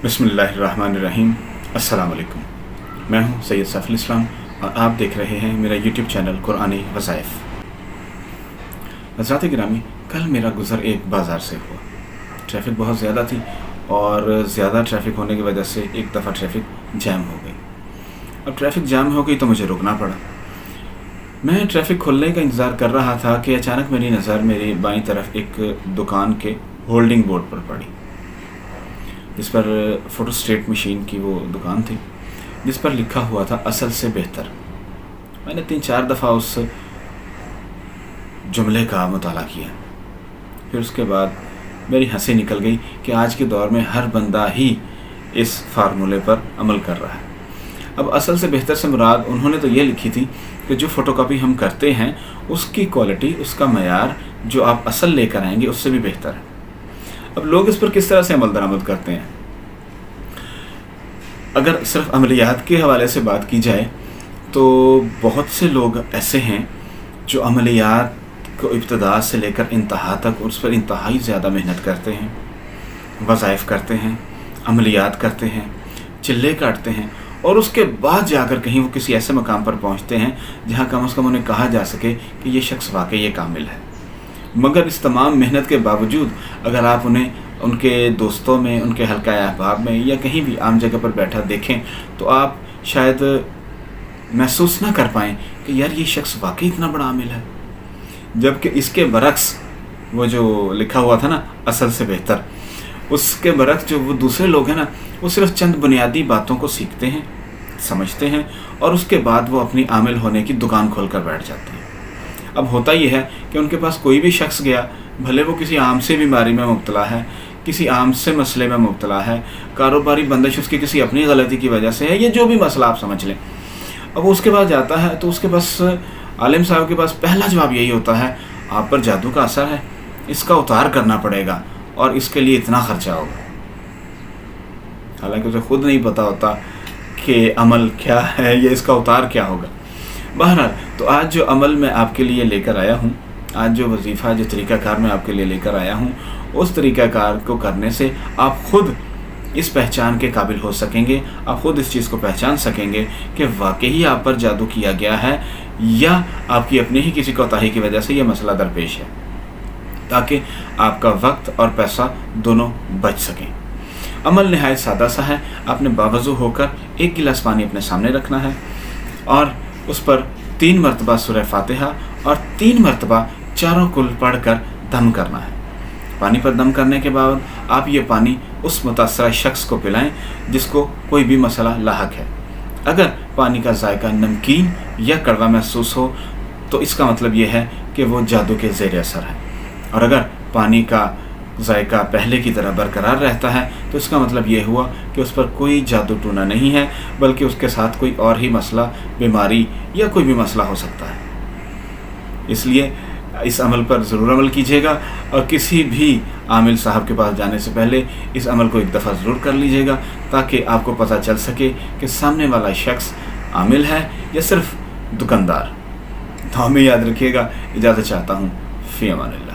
बिस्मिल्लाहिर्रहमानिर्रहीम। अस्सलाम वालेकुम। मैं हूं सैयद सैफुल इस्लाम और आप देख रहे हैं मेरा यूट्यूब चैनल कुरानी वज़ाइफ। हज़रात गिरामी, कल मेरा गुज़र एक बाज़ार से हुआ। ट्रैफ़िक बहुत ज़्यादा थी और ज़्यादा ट्रैफ़िक होने की वजह से एक दफ़ा ट्रैफ़िक जैम हो गई। अब ट्रैफ़िक जैम हो गई तो मुझे रुकना पड़ा। मैं ट्रैफ़िक खुलने का इंतज़ार कर रहा था कि अचानक मेरी नज़र मेरी बाईं तरफ एक दुकान के होल्डिंग बोर्ड पर पड़ी, जिस पर फ़ोटोस्टेट मशीन की वो दुकान थी, जिस पर लिखा हुआ था असल से बेहतर। मैंने 3-4 दफ़ा उस जुमले का मुताला किया। फिर उसके बाद मेरी हंसी निकल गई कि आज के दौर में हर बंदा ही इस फार्मूले पर अमल कर रहा है। अब असल से बेहतर से मुराद उन्होंने तो ये लिखी थी कि जो फ़ोटोकॉपी हम करते हैं उसकी क्वालिटी, उसका मयार जो आप असल लेकर आएंगे उससे भी बेहतर है। अब लोग इस पर किस तरह से अमल दरामद करते हैं? अगर सिर्फ अमलियात के हवाले से बात की जाए तो बहुत से लोग ऐसे हैं जो अमलियात को इब्तदा से लेकर इंतहा तक उस पर इंतहाई ज़्यादा मेहनत करते हैं, वज़ाइफ करते हैं, अमलियात करते हैं, चिल्ले काटते हैं और उसके बाद जाकर कहीं वो किसी ऐसे मकाम पर पहुंचते हैं जहां कम से कम उन्हें कहा जा सके कि ये शख्स वाकई ये कामिल है। मगर इस तमाम मेहनत के बावजूद अगर आप उन्हें उनके दोस्तों में, उनके हल्का अहबाब में या कहीं भी आम जगह पर बैठा देखें तो आप शायद महसूस ना कर पाएँ कि यार ये शख्स वाकई इतना बड़ा आमिल है। जबकि इसके बरक्स वो जो लिखा हुआ था ना असल से बेहतर, उसके बरक्स जो वो दूसरे लोग हैं ना, वो सिर्फ चंद बुनियादी बातों को सीखते हैं, समझते हैं और उसके बाद वो अपनी आमिल होने की दुकान खोल कर बैठ जाते हैं। अब होता ये है कि उनके पास कोई भी शख्स गया, भले वो किसी आम से बीमारी में मुब्तला है, किसी आम से मसले में मुब्तला है, कारोबारी बंदिश उसकी किसी अपनी गलती की वजह से है, ये जो भी मसला आप समझ लें। अब वो उसके पास जाता है तो उसके पास आलिम साहब के पास पहला जवाब यही होता है, आप पर जादू का असर है, इसका उतार करना पड़ेगा और इसके लिए इतना खर्चा होगा। हालांकि उसे खुद नहीं पता होता कि अमल क्या है या इसका उतार क्या होगा। बहरहाल, तो आज जो अमल मैं आपके लिए लेकर आया हूँ, आज जो वजीफ़ा, जो तरीक़ाकार मैं आपके लिए लेकर आया हूँ, उस तरीक़ाकार को करने से आप ख़ुद इस पहचान के काबिल हो सकेंगे। आप ख़ुद इस चीज़ को पहचान सकेंगे कि वाकई आप पर जादू किया गया है या आपकी अपनी ही किसी कोताही की वजह से यह मसला दरपेश है, ताकि आपका वक्त और पैसा दोनों बच सकें। अमल नहायत सादा सा है। आपने बावज़ू होकर एक गिलास पानी अपने सामने रखना है और उस पर 3 मरतबा सूरह फातिहा और 3 मरतबा चारों कुल पढ़कर दम करना है। पानी पर दम करने के बाद आप ये पानी उस मुतासरा शख्स को पिलाएं जिसको कोई भी मसला लाहक है। अगर पानी का जायका नमकीन या कड़वा महसूस हो तो इसका मतलब ये है कि वो जादू के ज़ेर असर है, और अगर पानी का जायका पहले की तरह बरकरार रहता है तो इसका मतलब ये हुआ कि उस पर कोई जादू टूना नहीं है, बल्कि उसके साथ कोई और ही मसला, बीमारी या कोई भी मसला हो सकता है। इसलिए इस अमल पर ज़रूर अमल कीजिएगा और किसी भी आमिल साहब के पास जाने से पहले इस अमल को एक दफ़ा ज़रूर कर लीजिएगा, ताकि आपको पता चल सके कि सामने वाला शख्स आमिल है या सिर्फ दुकानदार। तो हमें याद रखिएगा। इजाज़त चाहता हूँ। फ़ी अमानिल्लाह।